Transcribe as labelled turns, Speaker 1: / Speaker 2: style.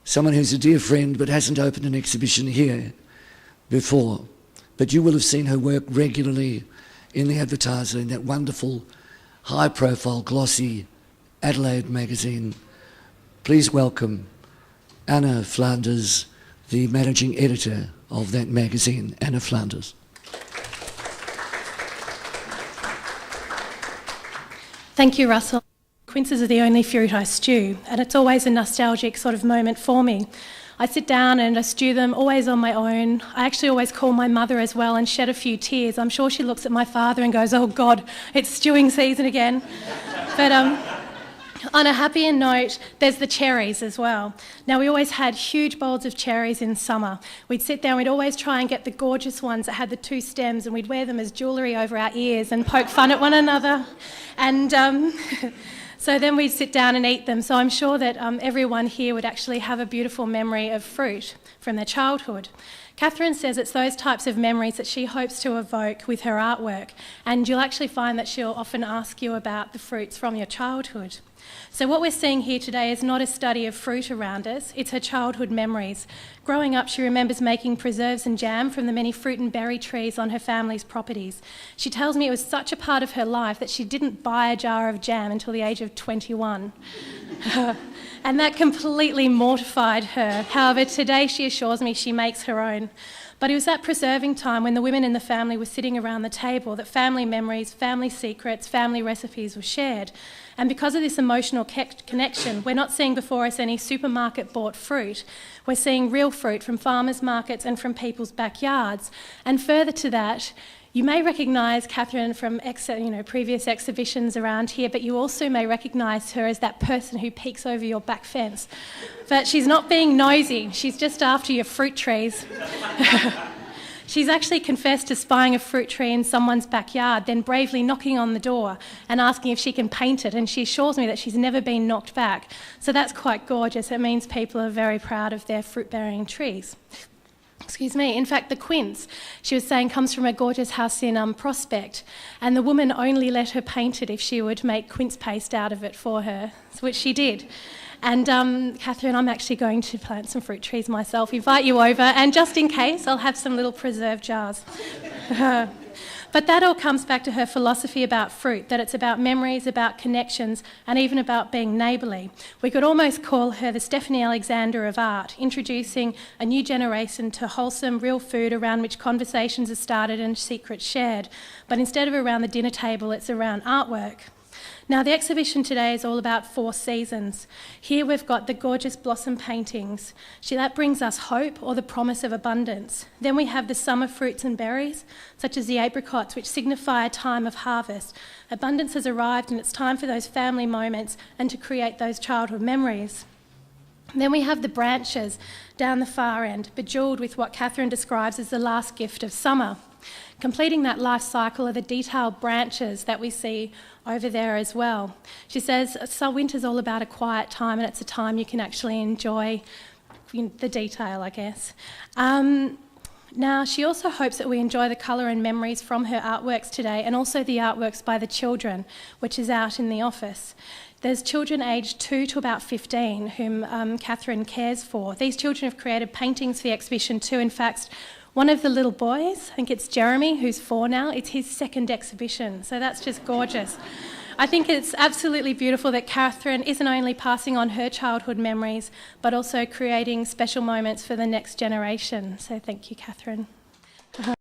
Speaker 1: someone who's a dear friend but hasn't opened an exhibition here before. But you will have seen her work regularly in the Advertiser, in that wonderful, high-profile, glossy Adelaide magazine. Please welcome Anna Flanders, the managing editor of that magazine. Anna Flanders.
Speaker 2: Thank you, Russell. Quinces are the only fruit I stew, and it's always a nostalgic sort of moment for me. I sit down and I stew them, always on my own. I actually always call my mother as well and shed a few tears. I'm sure she looks at my father and goes, "Oh God, it's stewing season again." But on a happier note, there's the cherries as well. Now, we always had huge bowls of cherries in summer. We'd sit there and we'd always try and get the gorgeous ones that had the two stems, and we'd wear them as jewellery over our ears and poke fun at one another. And so then we'd sit down and eat them. So I'm sure that everyone here would actually have a beautiful memory of fruit from their childhood. Catherine says it's those types of memories that she hopes to evoke with her artwork, and you'll actually find that she'll often ask you about the fruits from your childhood. So what we're seeing here today is not a study of fruit around us, it's her childhood memories. Growing up, she remembers making preserves and jam from the many fruit and berry trees on her family's properties. She tells me it was such a part of her life that she didn't buy a jar of jam until the age of 21. And that completely mortified her. However, today she assures me she makes her own. But it was that preserving time when the women in the family were sitting around the table that family memories, family secrets, family recipes were shared. And because of this emotional connection, we're not seeing before us any supermarket-bought fruit. We're seeing real fruit from farmers' markets and from people's backyards. And further to that, you may recognise Catherine from previous exhibitions around here, but you also may recognise her as that person who peeks over your back fence. But she's not being nosy, she's just after your fruit trees. She's actually confessed to spying a fruit tree in someone's backyard, then bravely knocking on the door and asking if she can paint it, and she assures me that she's never been knocked back. So that's quite gorgeous. It means people are very proud of their fruit-bearing trees. Excuse me. In fact, the quince, she was saying, comes from a gorgeous house in Prospect, and the woman only let her paint it if she would make quince paste out of it for her, which she did. And Catherine, I'm actually going to plant some fruit trees myself, invite you over, and just in case, I'll have some little preserve jars. But that all comes back to her philosophy about fruit, that it's about memories, about connections, and even about being neighbourly. We could almost call her the Stephanie Alexander of art, introducing a new generation to wholesome, real food around which conversations are started and secrets shared. But instead of around the dinner table, it's around artwork. Now, the exhibition today is all about 4 seasons. Here we've got the gorgeous blossom paintings. That brings us hope or the promise of abundance. Then we have the summer fruits and berries, such as the apricots, which signify a time of harvest. Abundance has arrived and it's time for those family moments and to create those childhood memories. Then we have the branches down the far end, bejewelled with what Catherine describes as the last gift of summer. Completing that life cycle are the detailed branches that we see over there as well. She says, so winter's all about a quiet time, and it's a time you can actually enjoy the detail, I guess. Now, she also hopes that we enjoy the colour and memories from her artworks today, and also the artworks by the children, which is out in the office. There's children aged 2 to about 15 whom Catherine cares for. These children have created paintings for the exhibition too. In fact, one of the little boys, I think it's Jeremy, who's 4 now, it's his second exhibition, so that's just gorgeous. I think it's absolutely beautiful that Catherine isn't only passing on her childhood memories, but also creating special moments for the next generation. So thank you, Catherine.